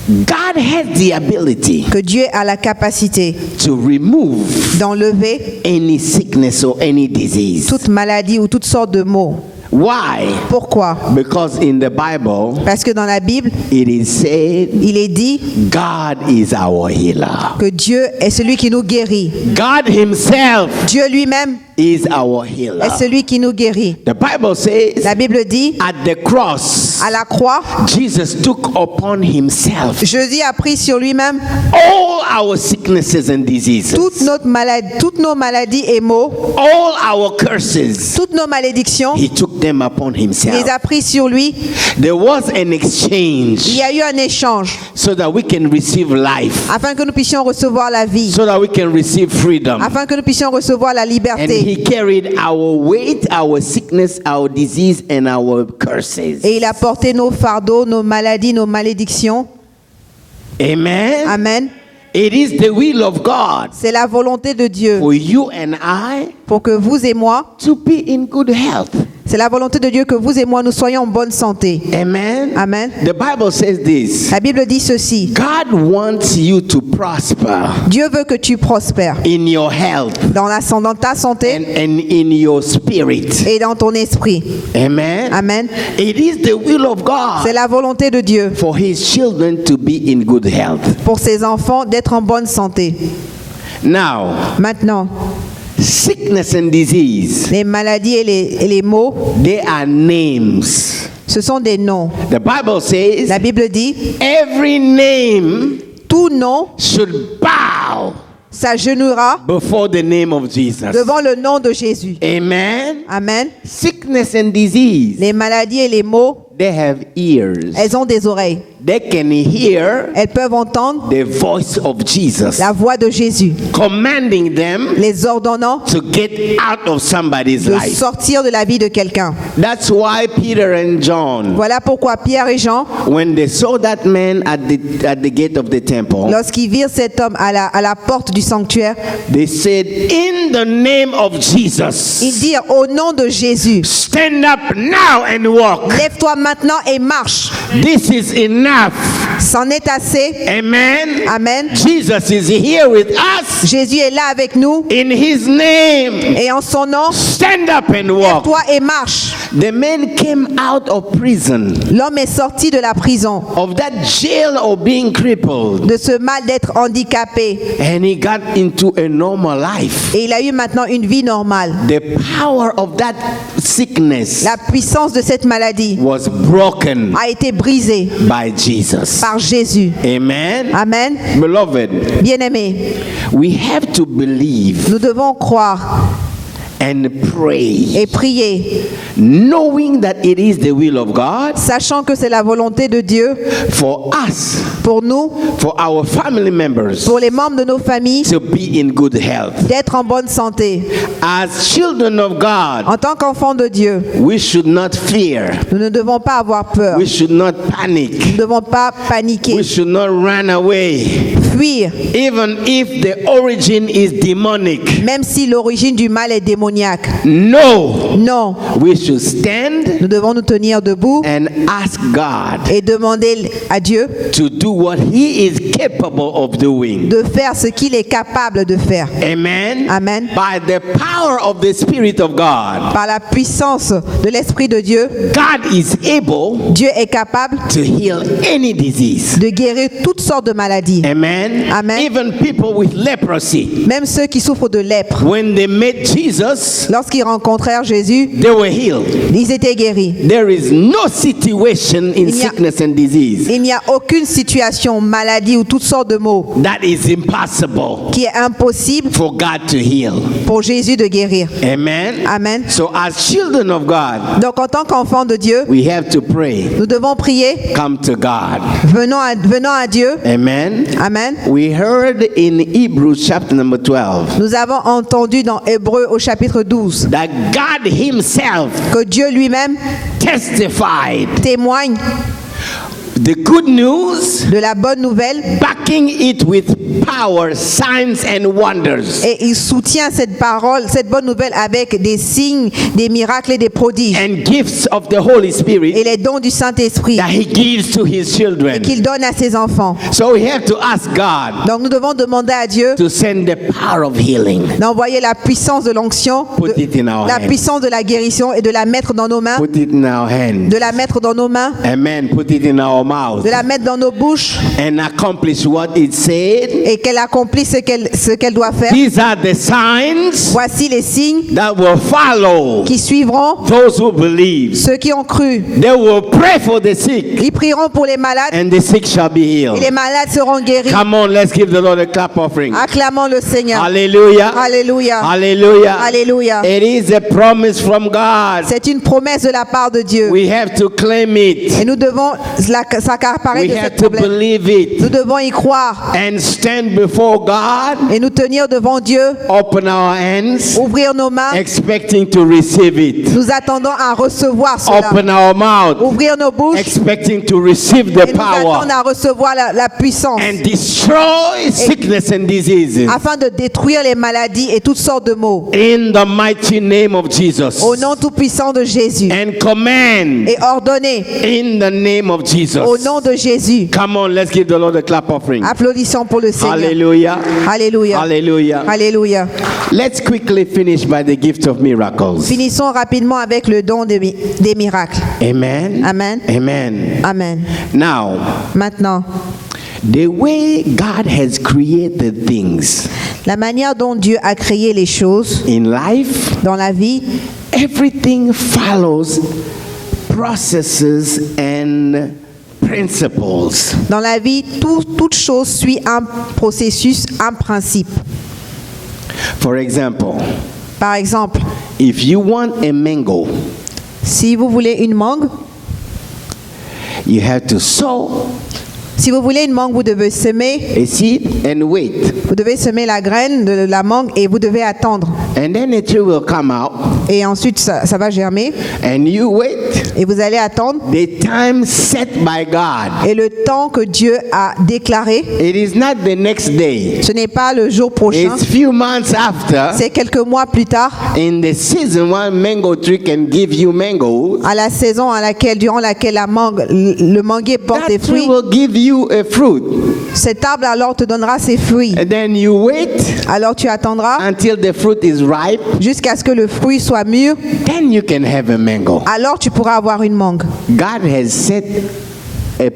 God has the ability que Dieu a la capacité to remove d'enlever any sickness or any disease. toute maladie ou toutes sortes de maux. Why? Pourquoi? Because in the Bible, Parce que dans la Bible, it is said, il est dit God is our healer. que Dieu est celui qui nous guérit. God himself Dieu lui-même is our healer. est celui qui nous guérit. The Bible says, La Bible dit, at the cross, à la croix, Jesus took upon himself Jésus a pris sur lui-même all our sicknesses and diseases, toutes nos maladies et maux, all our curses. toutes nos malédictions. He took them upon Il himself. les a pris sur lui. There was an Il exchange y a eu un échange so that we can receive life, afin que nous puissions recevoir la vie, so that we can receive freedom. afin que nous puissions recevoir la And liberté. he carried our weight, our sickness, our disease, and our curses. Et il a porté nos fardeaux, nos maladies, nos malédictions. Amen. Amen. It is the will of God C'est la volonté de Dieu for you and I pour que vous et moi, to be in good health. C'est la volonté de Dieu que vous et moi, nous soyons en bonne santé. Amen. Amen. The Bible says this. La Bible dit ceci. God wants you to prosper Dieu veut que tu prospères in your health dans ta santé and in your spirit. et dans ton esprit. Amen. Amen. It is the will of God C'est la volonté de Dieu for his children to be in good health. pour ses enfants d'être en bonne santé. Now, Maintenant, sickness and disease, les maladies et les maux, they are names. ce sont des noms. The Bible says La Bible dit, every name tout nom should bow s'agenouillera before the name of Jesus. devant le nom de Jésus. Amen. Amen. Sickness and disease, Les maladies et les maux, they have ears. elles ont des oreilles. They can hear Elles peuvent entendre the voice of Jesus la voix de Jésus, commanding them les ordonnant to get out of somebody's de life. sortir de la vie de quelqu'un. That's why Peter and John, Voilà pourquoi Pierre et Jean, when they saw that man at the gate of the temple, lorsqu'ils virent cet homme à la porte du sanctuaire, they said, in the name of ils Jesus, dirent au nom de Jésus, stand up now and walk. lève-toi maintenant et marche. This is enough. C'en est assez. Amen. Amen. Jesus is here with us. Jésus est là avec nous In his name, et en son nom, stand up and walk. lève-toi et marche. The man came out of prison, L'homme est sorti de la prison, of that jail of being crippled, de ce mal d'être handicapé, and he got into a normal life. et il a eu maintenant une vie normale. The power of that sickness La puissance de cette maladie was broken a été brisée by Jesus. par Jésus. Amen. Amen. Beloved, Bien-aimés, we have to believe nous devons croire and pray, et prier, knowing that it is the will of God sachant que c'est la volonté de Dieu for us, pour nous, for our family members, pour les membres de nos familles, to be in good health. d'être en bonne santé. As children of God, En tant qu'enfants de Dieu, we should not fear. nous ne devons pas avoir peur. We should not panic. Nous ne devons pas paniquer, We should not run away. fuir, Even if the origin is demonic. même si l'origine du mal est démoniaque. No. Non, We should stand nous devons nous tenir debout and ask God et demander à Dieu to do what He is capable of doing. de faire ce qu'il est capable de faire. Amen. Amen. By the power of the Spirit of God, Par la puissance de l'Esprit de Dieu, God is able Dieu est capable to heal any disease. de guérir toutes sortes de maladies. Amen. Amen. Even people with leprosy, Même ceux qui souffrent de lèpre, when they met Jesus, lorsqu'ils rencontrèrent Jésus, they were healed. ils étaient guéris. There is no situation in Il y a- sickness and disease Il n'y a aucune situation, maladie ou toutes sortes de maux that is impossible qui est impossible for God to heal. pour Jésus de guérir. Amen. Amen. So as children of God, Donc en tant qu'enfants de Dieu, we have to pray. nous devons prier, Come to God. venons à Dieu. Amen. Amen. We heard in Hebrews chapter number 12 Nous avons entendu dans Hébreux au chapitre 12 that God himself que Dieu lui-même testified témoigne the good news, de la bonne nouvelle backing it with power, signs and wonders, et il soutient cette parole, cette bonne nouvelle avec des signes, des miracles et des prodiges and gifts of the Holy et Spirit les dons du Saint-Esprit that he gives to his children. qu'il donne à ses enfants. So we have to ask God Donc nous devons demander à Dieu to send the power of healing. d'envoyer la puissance de l'onction, Put it in our la hands. puissance de la guérison et de la mettre dans nos mains, Put it in our hands. de la mettre dans nos mains, Amen. Put it in our mouth de la mettre dans nos bouches and accomplish what it said. et qu'elle accomplisse ce qu'elle doit faire. These are the signs Voici les signes that will follow qui suivront those who believe. ceux qui ont cru. They will pray for the sick Ils prieront pour les malades and the sick shall be et healed. les malades seront guéris. Come on, let's give the Lord a clap offering. Acclamons le Seigneur. Hallelujah. Alléluia. Hallelujah. Alléluia. It is a promise from God. C'est une promesse de la part de Dieu We have to claim it. et nous devons la s'accaparer We de ce have to problème. believe it Nous devons y croire and stand before God, et nous tenir devant Dieu, open our hands, ouvrir nos mains. expecting to receive it. Nous attendons à recevoir cela. Open our mouth, Ouvrir nos bouches expecting to receive et the nous power attendons à recevoir la puissance and destroy sickness and diseases. afin de détruire les maladies et toutes sortes de maux. In the mighty name of Jesus. Au nom tout-puissant de Jésus. And command Et ordonner in the name of Jesus. au nom de Jésus. Come on, let's give the Lord a clap offering. Applaudissons pour le Seigneur. Hallelujah. Alléluia. Hallelujah. Alléluia. Let's quickly finish by the gift of miracles. Finissons rapidement avec le don des miracles. Amen. Amen. Amen. Amen. Now, Maintenant, the way God has created things la manière dont Dieu a créé les choses in life, dans la vie, everything follows processes and principles. dans la vie, toute chose suit un processus, un principe. For example, Par exemple, if you want a mango, si vous voulez une mangue, you have to sow si vous voulez une mangue, vous devez semer, a seed and wait. vous devez semer la graine de la mangue et vous devez attendre. And then a tree will come out Et ensuite, ça va germer and you wait. et vous allez attendre. The time set by God. Et le temps que Dieu a déclaré, It is not the next day. ce n'est pas le jour prochain, It's few months after. c'est quelques mois plus tard, In the season, one mango tree can give you mangoes. à la saison durant laquelle la mangue, le manguier porte des That tree fruits. will give you a fruit. Cet arbre alors te donnera ses fruits. And then you wait Alors tu attendras until the fruit is ripe. jusqu'à ce que le fruit soit mûr. Then you can have a mango. Alors tu pourras avoir une mangue. God has set a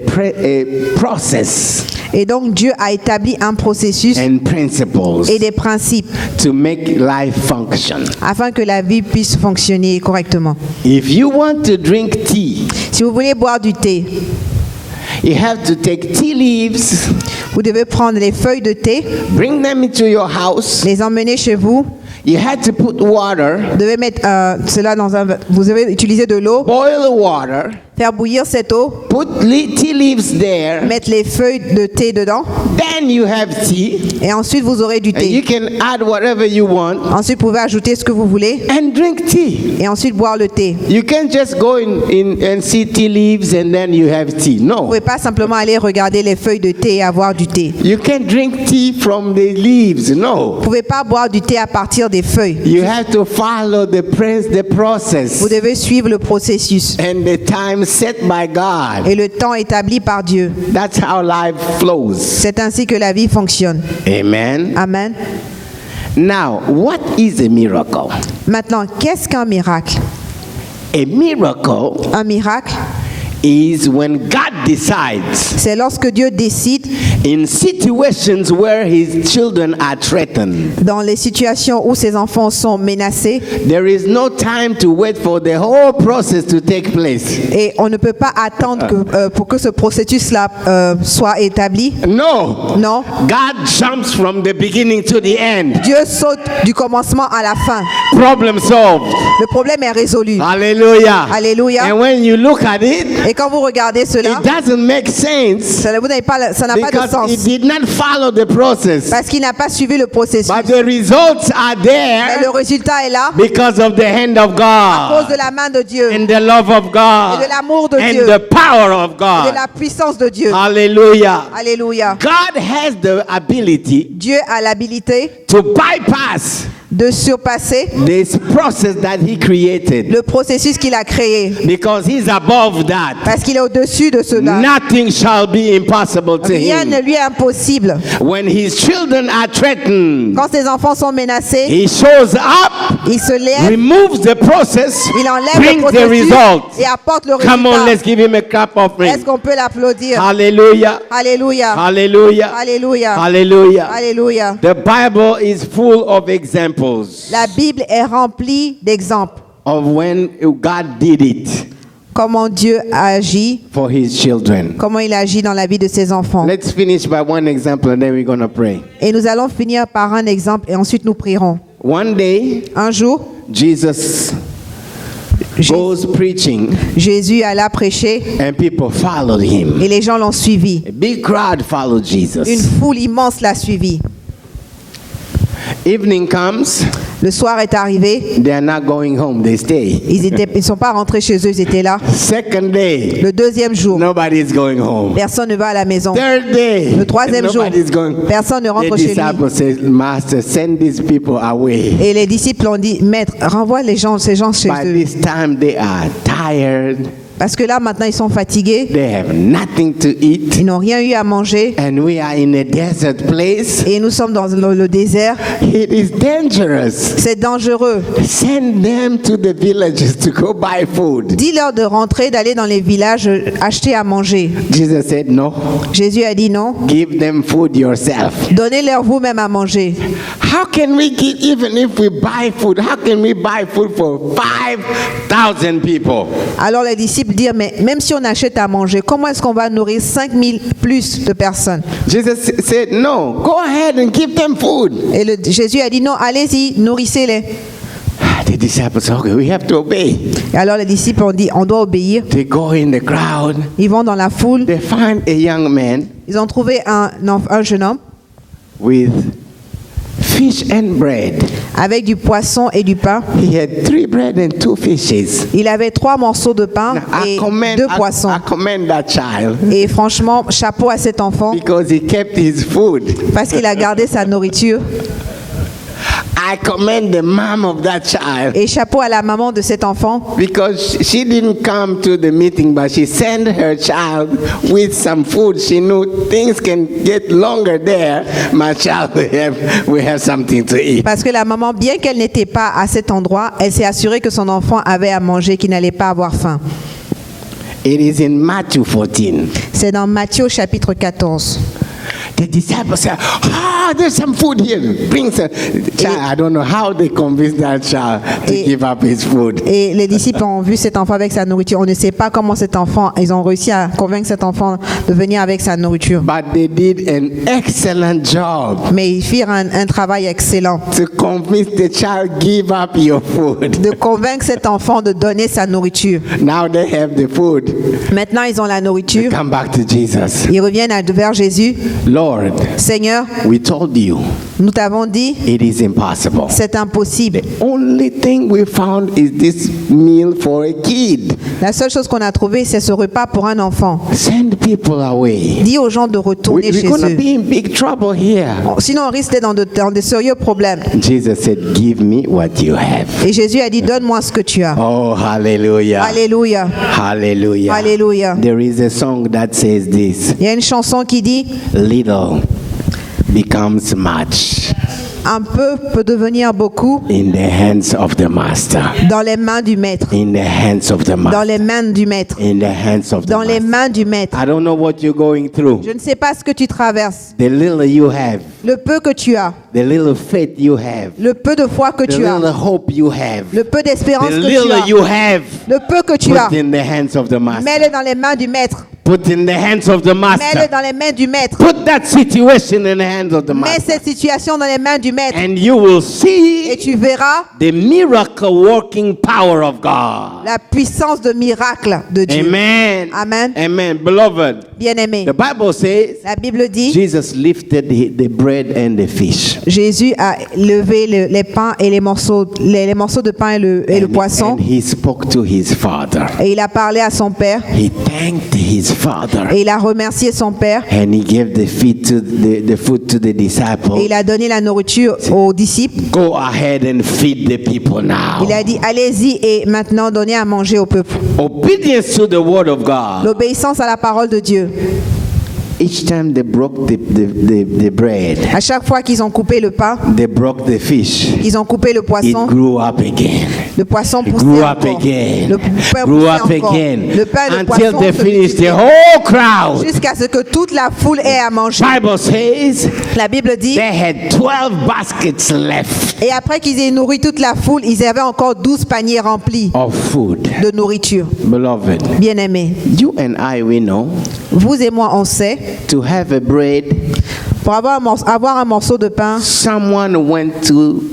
process Et donc Dieu a établi un processus and principles et des principes to make life function. afin que la vie puisse fonctionner correctement. If you want to drink tea, Si vous voulez boire du thé, you have to take tea leaves, vous devez prendre les feuilles de thé, bring them into your house. les emmener chez vous. You had to put water, Vous devez mettre cela dans vous devez utiliser de l'eau, boil the water, faire bouillir cette eau, put tea leaves there. mettre les feuilles de thé dedans Then you have tea. et ensuite vous aurez du And you thé. can add whatever you want Ensuite vous pouvez ajouter ce que vous voulez and drink tea. et ensuite boire le thé. You can't just go in and see tea leaves and then you have tea. Vous ne No. pouvez pas simplement aller regarder les feuilles de thé et avoir du thé. You can't drink tea from the leaves. No. Vous ne pouvez pas boire du thé à partir des feuilles. You have to follow the process Vous devez suivre le processus and the time set by God. et le temps établi par Dieu. That's how life flows. C'est ainsi que la vie fonctionne. Amen. Amen. Now, what is a miracle? Maintenant, qu'est-ce qu'un miracle? A miracle Un miracle, is when God decides c'est lorsque Dieu décide in situations where his children are threatened. dans les situations où ses enfants sont menacés There is no time to wait for the whole process to take place. et on ne peut pas attendre pour que ce processus-là soit établi. No. Non. God jumps from the beginning to the end. Dieu saute du commencement à la fin. Problem solved. Le problème est résolu. Hallelujah. Alléluia. And when you look at it, Et quand vous regardez cela, it doesn't make sense ça n'a pas de because sens. it did not follow the process. Parce qu'il n'a pas suivi le processus. But the results are Mais there le résultat est là because of the hand of à cause God de la main de Dieu, and the love of et God de l'amour de and Dieu, the power of et de God. la puissance de Dieu. Hallelujah. Alléluia. God has the ability Dieu a l'habilité to bypass de surpasser this process that he created le processus qu'il a créé. because he's above that. Parce qu'il est au-dessus de cela. Nothing shall be impossible to Rien ne him. lui est impossible. When his children are threatened, Quand ses enfants sont menacés, he shows up, il se lève, removes the process, il enlève le brings the processus result. et apporte le Come on, let's résultat. give him a clap offering. Est-ce qu'on peut l'applaudir? Hallelujah. Alléluia. Hallelujah. Alléluia. Hallelujah. Alléluia. The Bible is full of examples La Bible est remplie d'exemples. of when God did it Comment Dieu agit, for his children. comment il agit dans la vie de ses enfants. Let's finish by one example and then we're going to pray. Et nous allons finir par un exemple et ensuite nous prierons. One day, Un jour, Jesus goes preaching, Jésus alla prêcher and people followed him. et les gens l'ont suivi. A big crowd followed Une Jesus. foule immense l'a suivi. Evening comes, Le soir est arrivé. they are not going home, they stay. Ils ne sont pas rentrés chez eux, ils étaient là. Second day, Le deuxième jour, nobody's going home. personne ne va à la maison. Third day, Le troisième jour, nobody's going. personne ne rentre The chez lui. disciples say, Master, send these people away. Et les disciples ont dit, Maître, renvoie ces gens chez By eux. this time, they are tired. Parce que là, maintenant, ils sont fatigués. They have nothing to eat. Ils n'ont rien eu à manger. And we are in a desert place. Et nous sommes dans le désert. It is dangerous. C'est dangereux. Send them to the villages to go buy food. Dis-leur de rentrer, d'aller dans les villages, acheter à manger. Jesus said, No, Jésus a dit non. give them food yourself. Donnez-leur vous-même à manger. How can we get, even if we buy food, how can we buy food for 5,000 people? Alors les disciples dirent, mais même si on achète à manger, comment est-ce qu'on va nourrir 5000 plus de personnes? Jesus said, No, go ahead and give them food. Et Jésus a dit non, allez-y, nourrissez-les. The disciples said, Okay, we have to obey. Et alors les disciples ont dit, on doit obéir. They go in the crowd. Ils vont dans la foule. They find a young man Ils ont trouvé un jeune homme with fish and bread. avec du poisson et du pain. He had 3 bread and 2 fishes. Il avait 3 morceaux de pain et 2 poissons. I commend that child Et franchement, chapeau à cet enfant because he kept his food. parce qu'il a gardé sa nourriture. I commend the mom of that child Et chapeau à la maman de cet enfant because she didn't come to the meeting, but she sent her child with some food. She knew things can get longer there. My child will have something to eat. parce que la maman, bien qu'elle n'était pas à cet endroit, elle s'est assurée que son enfant avait à manger, qu'il n'allait pas avoir faim. It is in Matthew 14. C'est dans Matthieu chapitre 14. The disciples said, there's some food here. Bring some. Child, I don't know how they convinced that child to give up his food. Et les disciples ont vu cet enfant avec sa nourriture. On ne sait pas comment cet enfant, ils ont réussi à convaincre cet enfant de venir avec sa nourriture. But they did an excellent job Mais ils firent un travail excellent to convince the child, give up your food. de convaincre cet enfant de donner sa nourriture. Now they have the food. Maintenant, ils ont la nourriture. Come back to Jesus. Ils reviennent vers Jésus. Lord, Seigneur, we told you nous t'avons dit, it is impossible. c'est impossible. Only thing we found is this meal for a kid. La seule chose qu'on a trouvée, c'est ce repas pour un enfant. Send people away. Dis aux gens de retourner We're chez going to eux. be in big trouble here. Sinon, on risque d'être dans de sérieux problèmes. Jesus said, give me what you have. Et Jésus a dit, donne-moi ce que tu as. Oh, hallelujah. Alléluia. Hallelujah. Alléluia. There is a song that says this. Il y a une chanson qui dit, Little becomes much un peu peut devenir beaucoup in the hands of the master. dans les mains du maître. In the hands of the Dans master. les mains du maître. In the hands of the Dans les master. mains du maître. I don't know what you're going through. Je ne sais pas ce que tu traverses. The little you have, Le peu que tu as. the little faith you have, Le peu de foi que the tu as. little hope you have, Le peu d'espérance the que tu little as. you have, Le peu que tu as. put in the hands of the master. Mets-le dans les mains du maître. Put in the hands of the Mets-le master. dans les mains du maître. Put that situation in the hands of the Mets master. cette situation dans les mains du maître. And you will Et see tu verras the miracle working power of God. la puissance de miracle de Dieu. Amen. Amen. Amen. Beloved, Bien-aimé, the Bible says la Bible dit, Jesus lifted the bread and the fish. Jésus a levé les pains et les morceaux de pain et le poisson. And he spoke to his father. Et il a parlé à son père. He thanked his father. Et il a remercié son père. And he gave the food to the Et disciples. il a donné la nourriture aux disciples. Go ahead and feed the people now. Il a dit, allez-y et maintenant donnez à manger au peuple. Obedience to the word of God. L'obéissance à la parole de Dieu. Each time they broke the bread, À chaque fois qu'ils ont coupé le pain, they broke the fish. qu'ils ont coupé le It poisson, grew up again. le poisson It poussait grew up encore. again. Le pain Grew poussait up encore. again. Le pain et le Until poisson they se finished the multipliaient whole crowd. jusqu'à ce que toute la foule ait à manger. Bible says La Bible dit, they had 12 baskets left et après qu'ils aient nourri toute la foule, ils avaient encore 12 paniers remplis of food. de nourriture. Beloved, Bien-aimés, you and I, we know, vous et moi, on sait, to have a bread, pour avoir un morceau de pain, someone went to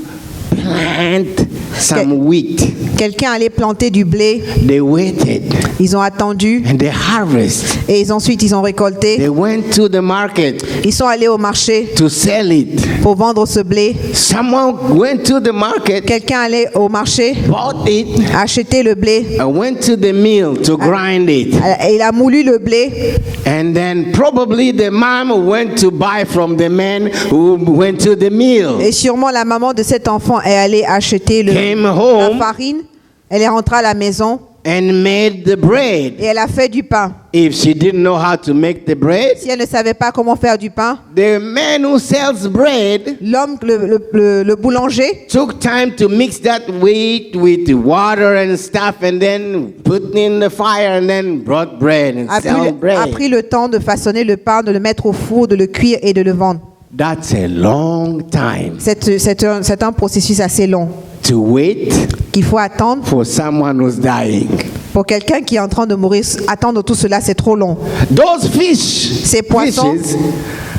plant some wheat. Quelqu'un allait planter du blé. They waited. Ils ont attendu. And they harvest. Et ensuite, ils ont récolté. They went to the market Ils sont allés au marché to sell it. pour vendre ce blé. Someone went to the market, Quelqu'un allait au marché, bought it, acheter le blé. and went to the mill to grind it. Il a moulu le blé. And then probably the mom went to buy from the man who went to the mill. Et sûrement la maman de cet enfant est allée acheter Came la home farine. Elle est rentrée à la maison and made the bread. et elle a fait du pain. If she didn't know how to make the bread, Si elle ne savait pas comment faire du pain, the man who sells bread l'homme, le boulanger, took time to mix that wheat with water and stuff and then put it in the fire and then brought bread and a sell bread. pris le temps de façonner le pain, de le mettre au four, de le cuire et de le vendre. That's a long time C'est un processus assez long to wait qu'il faut attendre for someone who's dying. pour quelqu'un qui est en train de mourir. Attendre tout cela, c'est trop long. Those fish, Ces poissons, fishes,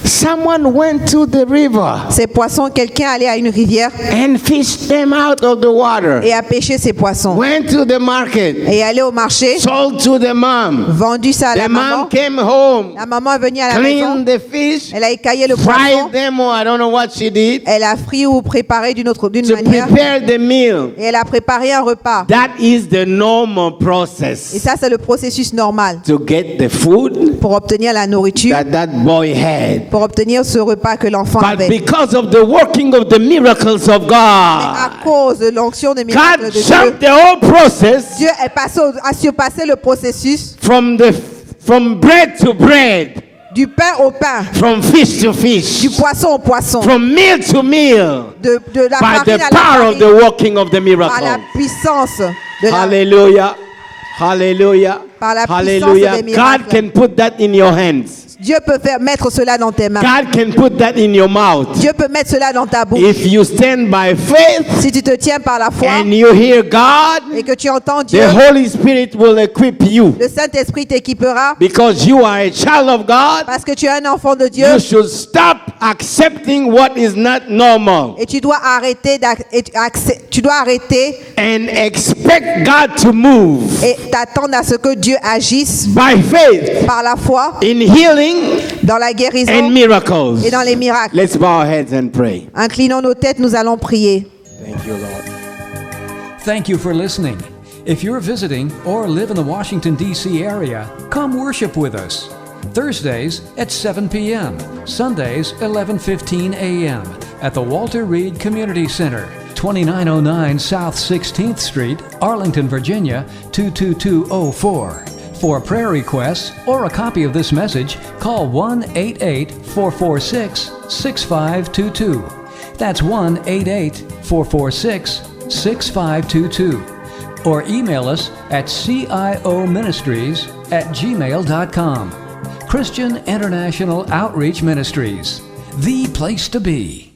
someone went to the river ces poissons, quelqu'un allait à une rivière and fished them out of the water. et a pêché ces poissons. Went to the market, Et allé au marché, sold to the mom. vendu ça à la The maman. mom came home, La maman est venue à la maison. cleaned the fish, Elle a écaillé le poisson. fried them, or I don't know what she did, Elle a frit ou préparé d'une to manière. prepare the meal. Et elle a préparé un repas. That is the normal Et process ça, c'est le processus normal to get the food pour obtenir la nourriture, that boy had. pour obtenir ce repas que l'enfant But avait. because of the working of the miracles of Mais à God, cause de l'onction des miracles God de Dieu, jumped the whole process Dieu est passé a surpassé le processus from bread to bread, du pain au pain, from fish to du fish, poisson au poisson, from meal to meal, de la by the farine à la power of farine, the working of the par la miracle. puissance de la Hallelujah. Hallelujah. Par la puissance Hallelujah. des God miracles. can put that in your hands. Dieu peut mettre cela dans tes mains. God can put that in your mouth. Dieu peut mettre cela dans ta bouche. If you stand by faith Si tu te tiens par la foi and you hear God, et que tu entends Dieu, the Holy Spirit will equip you. le Saint-Esprit t'équipera Because you are a child of God, parce que tu es un enfant de Dieu you should stop accepting what is not normal et tu dois arrêter and expect God to move et t'attendre à ce que Dieu agisse by faith par la foi in healing dans la guérison and miracles. et dans les miracles. Let's bow our heads and pray. Inclinons nos têtes, nous allons prier. Thank you, Lord. Thank you for listening. If you're visiting or live in the Washington, D.C. area, come worship with us. Thursdays at 7 p.m., Sundays 11:15 a.m. at the Walter Reed Community Center, 2909 South 16th Street, Arlington, Virginia 22204. For prayer requests or a copy of this message, call 1-88-446-6522. That's 1-88-446-6522. Or email us at cioministries@gmail.com. Christian International Outreach Ministries, the place to be.